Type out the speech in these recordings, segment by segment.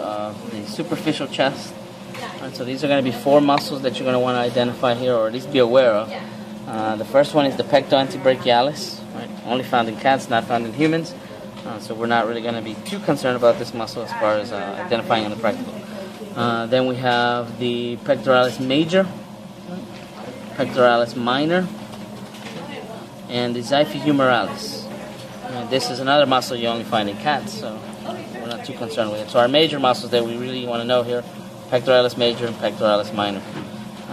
of the superficial chest. Right, so these are going to be 4 muscles that you're going to want to identify here, or at least be aware of. The first one is the pectoralis antebrachialis, right? Only found in cats, not found in humans. So we're not really going to be too concerned about this muscle as far as identifying in the practical. Then we have the pectoralis major, pectoralis minor, and the xiphohumerales. This is another muscle you only find in cats, so we're not too concerned with it. So our major muscles that we really want to know here, pectoralis major and pectoralis minor.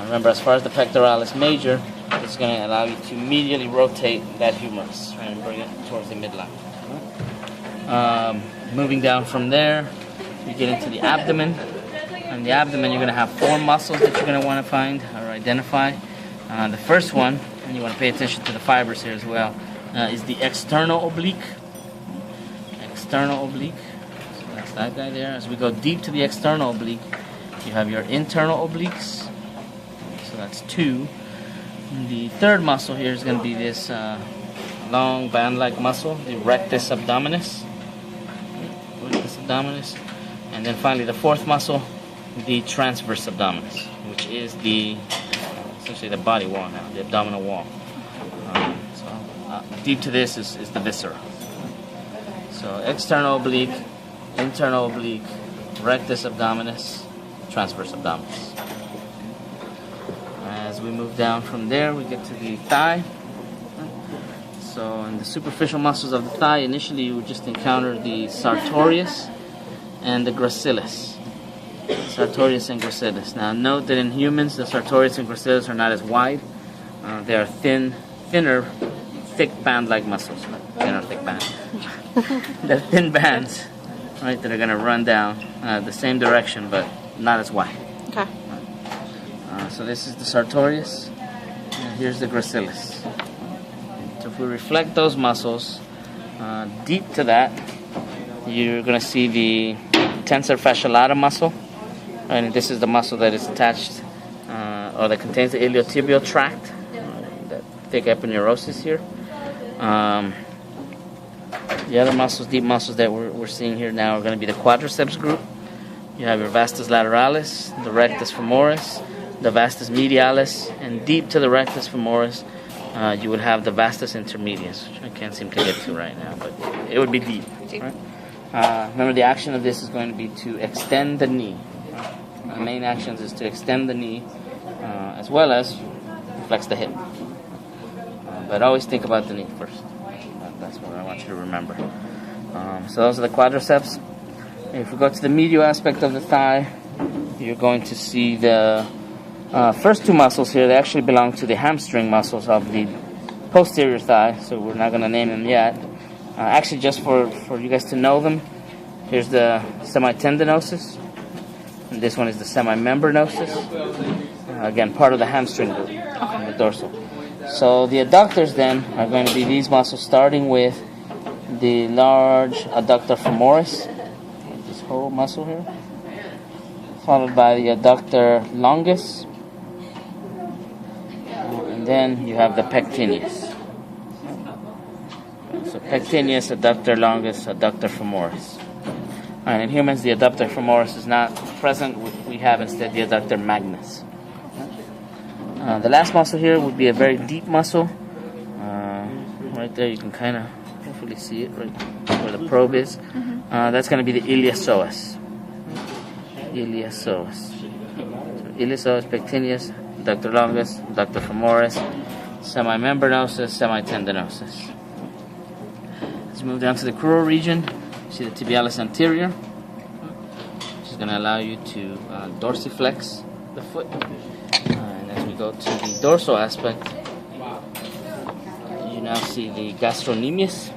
Remember, as far as the pectoralis major, it's going to allow you to immediately rotate that humerus, right, and bring it towards the midline. Moving down from there, you get into the abdomen. In the abdomen, you're going to have 4 muscles that you're going to want to find or identify. The first one, and you want to pay attention to the fibers here as well, is the external oblique. External oblique. So that's that guy there. As we go deep to the external oblique, you have your internal obliques. So that's 2. And the third muscle here is going to be this long band-like muscle, the rectus abdominis. Rectus abdominis. And then finally the 4th muscle, the transverse abdominis, which is the essentially the body wall now, the abdominal wall. Deep to this is the viscera. So external oblique, internal oblique, rectus abdominis, transverse abdominis. As we move down from there, we get to the thigh. So in the superficial muscles of the thigh, initially you would just encounter the sartorius and the gracilis. Sartorius and gracilis. Now note that in humans, the sartorius and gracilis are not as wide. They are thinner, thick band-like muscles. Thinner, thick band. They're thin bands, right, that are going to run down the same direction, but not as wide. Okay. So this is the sartorius, and here's the gracilis. So if we reflect those muscles, deep to that, you're going to see the tensor fasciolata muscle. And this is the muscle that is attached or that contains the iliotibial tract, that thick aponeurosis here. The other muscles, deep muscles that we're seeing here now are going to be the quadriceps group. You have your vastus lateralis, the rectus femoris, the vastus medialis, and deep to the rectus femoris, you would have the vastus intermedius, which I can't seem to get to right now, but it would be deep. Right? Remember, the action of this is going to be to extend the knee. The main actions is to extend the knee as well as flex the hip. But always think about the knee first. That's what I want you to remember. So those are the quadriceps. If we go to the medial aspect of the thigh, you're going to see the first 2 muscles here. They actually belong to the hamstring muscles of the posterior thigh, so we're not going to name them yet. Actually, just for you guys to know them, here's the semitendinosus. And this one is the semimembranosus. Again, part of the hamstring group, the dorsal. So the adductors then are going to be these muscles, starting with the large adductor femoris, this whole muscle here, followed by the adductor longus, and then you have the pectineus. So pectineus, adductor longus, adductor femoris. And in humans, the adductor femoris is not present. We have instead the adductor magnus. The last muscle here would be a very deep muscle. Right there, you can kind of hopefully see it right where the probe is. That's going to be the iliopsoas. Iliopsoas. So iliopsoas, pectineus, adductor longus, adductor femoris, semimembranosus, semitendinosus. As we move down to the crural region, you see the tibialis anterior, which is going to allow you to dorsiflex the foot. And as we go to the dorsal aspect, you now see the gastrocnemius.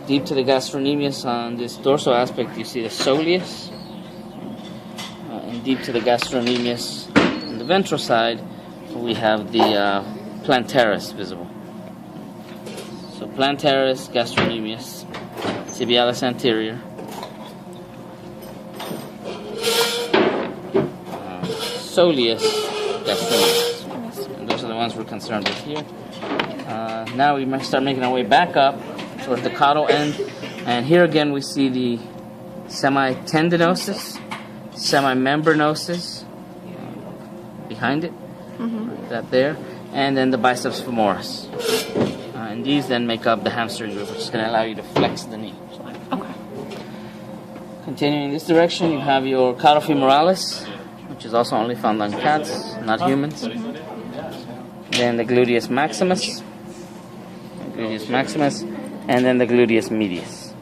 Deep to the gastrocnemius on this dorsal aspect, you see the soleus. And deep to the gastrocnemius on the ventral side, we have the plantaris visible. So plantaris, gastrocnemius, tibialis anterior, soleus, gastrocnemius. And those are the ones we're concerned with here. Now we might start making our way back up towards the caudal end, and here again we see the semi-tendinosus, semi-membranosus behind it, that there, and then the biceps femoris. And these then make up the hamstring group, which is going to allow you to flex the knee. Okay. Continuing in this direction, you have your cauda-femoralis, which is also only found on cats, not humans. Then the gluteus maximus, and then the gluteus medius.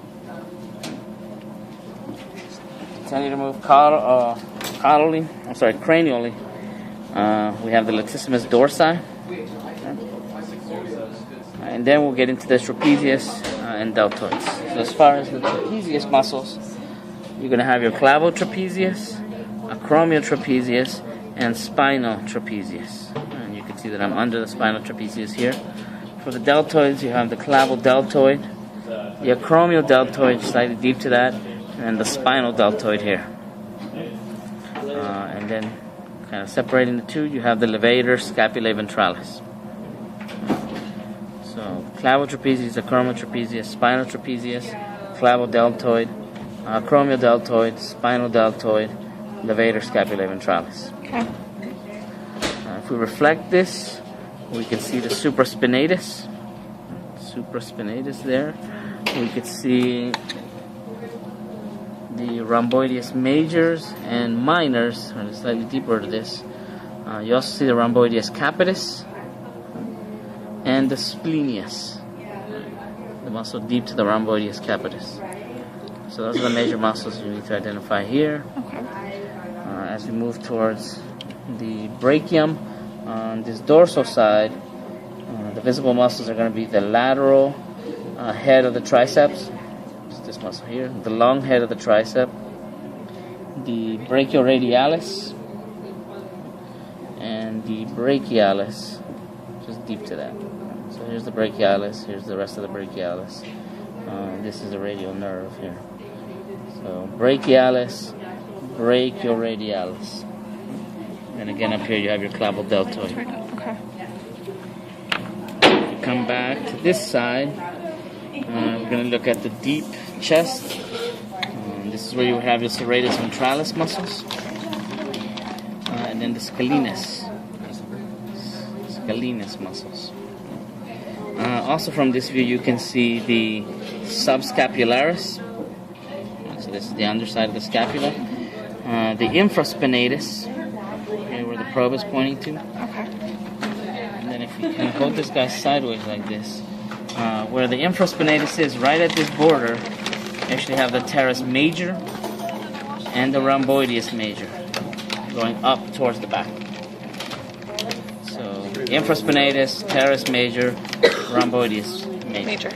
Continue to move cranially. We have the latissimus dorsi. And then we'll get into the trapezius and deltoids. So as far as the trapezius muscles, you're going to have your clavotrapezius, acromiotrapezius, and spinal trapezius. And you can see that I'm under the spinal trapezius here. For the deltoids, you have the clavodeltoid, the acromiodeltoid slightly deep to that, and the spinal deltoid here. And then, kind of separating the two, you have the levator scapulae ventralis. So, clavotrapezius, acromiotrapezius, spinal trapezius, clavodeltoid, acromiodeltoid, spinal deltoid, levator scapulae ventralis. Okay. If we reflect this, we can see the supraspinatus there. We could see the rhomboideus majors and minors, or slightly deeper to this. You also see the rhomboideus capitis and the splenius, the muscle deep to the rhomboideus capitis. So those are the major muscles you need to identify here. Okay. As we move towards the brachium, on this dorsal side, the visible muscles are going to be the lateral head of the triceps, this muscle here, the long head of the tricep, the brachioradialis, and the brachialis, just deep to that. So here's the brachialis, here's the rest of the brachialis. This is the radial nerve here. So brachialis, brachioradialis. And again up here you have your clavodeltoid. Okay. Come back to this side. We're going to look at the deep chest. This is where you have your serratus ventralis muscles. And then the scalenus muscles. Also from this view you can see the subscapularis. So this is the underside of the scapula. The infraspinatus, where the probe is pointing to. Okay. And then if you kind of hold this guy sideways like this, where the infraspinatus is, right at this border, you actually have the teres major and the rhomboideus major going up towards the back. So infraspinatus, teres major, rhomboideus major.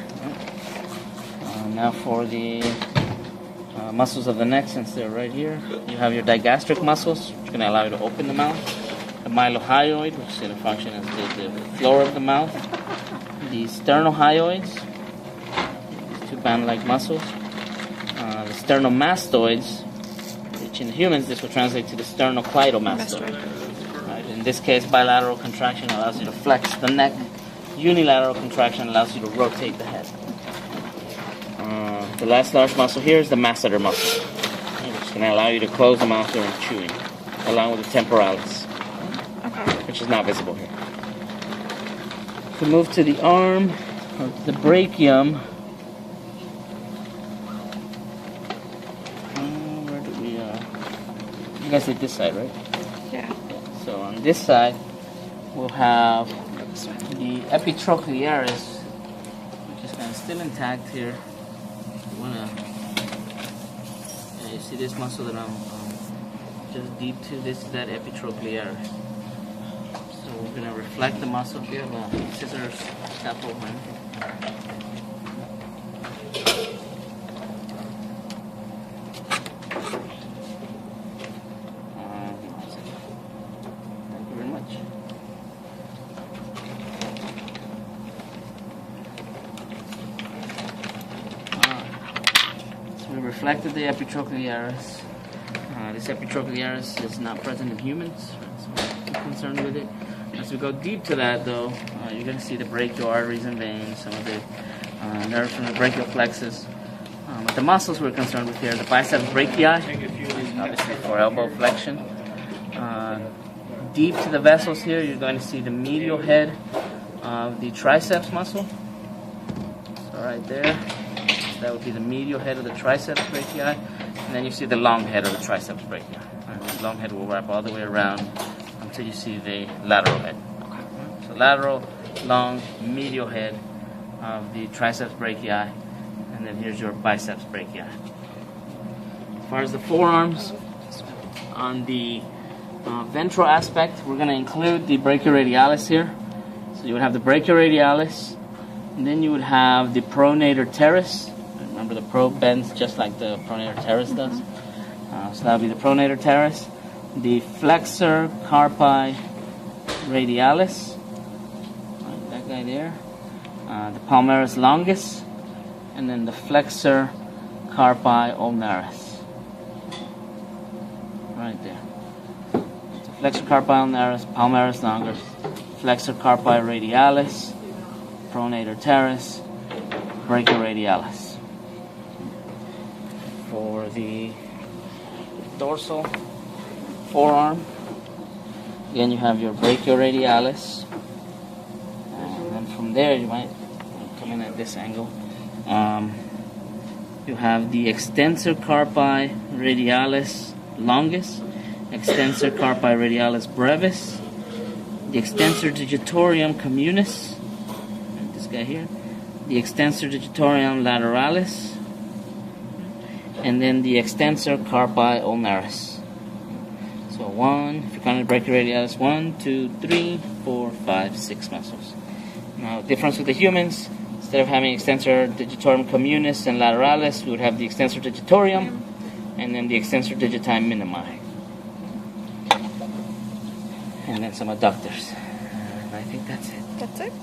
Now for the muscles of the neck, since they're right here, you have your digastric muscles, which are going to allow you to open the mouth. The mylohyoid, which is going to function as the floor of the mouth. The sternohyoids, these two band-like muscles. The sternomastoids, which in humans this will translate to the sternocleidomastoid. Right. In this case, bilateral contraction allows you to flex the neck. Unilateral contraction allows you to rotate the head. The last large muscle here is the masseter muscle, which is going to allow you to close the mouth during chewing, along with the temporalis, which is not visible here. If we move to the arm, the brachium, where do we, you guys did this side, right? Yeah. So on this side, we'll have the epitrochlearis, which is kind of still intact here. You see this muscle that I'm just deep to? This is that epitrochlearis. So we're going to reflect the muscle. If you have a scissors, scalpel, or anything. Thank you very much. We reflected the epitrochlearis. This epitrochlearis is not present in humans, so I'm not concerned with it. As we go deep to that, though, you're going to see the brachial arteries and veins, some of the nerves from the brachial plexus, But the muscles we're concerned with here are the biceps brachii, obviously for elbow flexion. Deep to the vessels here, you're going to see the medial head of the triceps muscle. So right there, that would be the medial head of the triceps brachii. And then you see the long head of the triceps brachii. The long head will wrap all the way around until you see the lateral head. So lateral, long, medial head of the triceps brachii. And then here's your biceps brachii. As far as the forearms, on the ventral aspect, we're going to include the brachioradialis here. So you would have the brachioradialis, and then you would have the pronator teres. Remember, the pro bends just like the pronator teres does. So that would be the pronator teres. The flexor carpi radialis, right, that guy there. The palmaris longus, and then the flexor carpi ulnaris. Right there. So flexor carpi ulnaris, palmaris longus, flexor carpi radialis, pronator teres, brachioradialis. For the dorsal forearm, again you have your brachioradialis, and then from there you might come in at this angle. You have the extensor carpi radialis longus, extensor carpi radialis brevis, the extensor digitorum communis, this guy here, the extensor digitorum lateralis, and then the extensor carpi ulnaris. So if you're counting the brachioradialis, 1, 2, 3, 4, 5, 6 muscles. Now, difference with the humans, instead of having extensor digitorum communis and lateralis, we would have the extensor digitorium and then the extensor digiti minimi. And then some adductors. And I think that's it. That's it?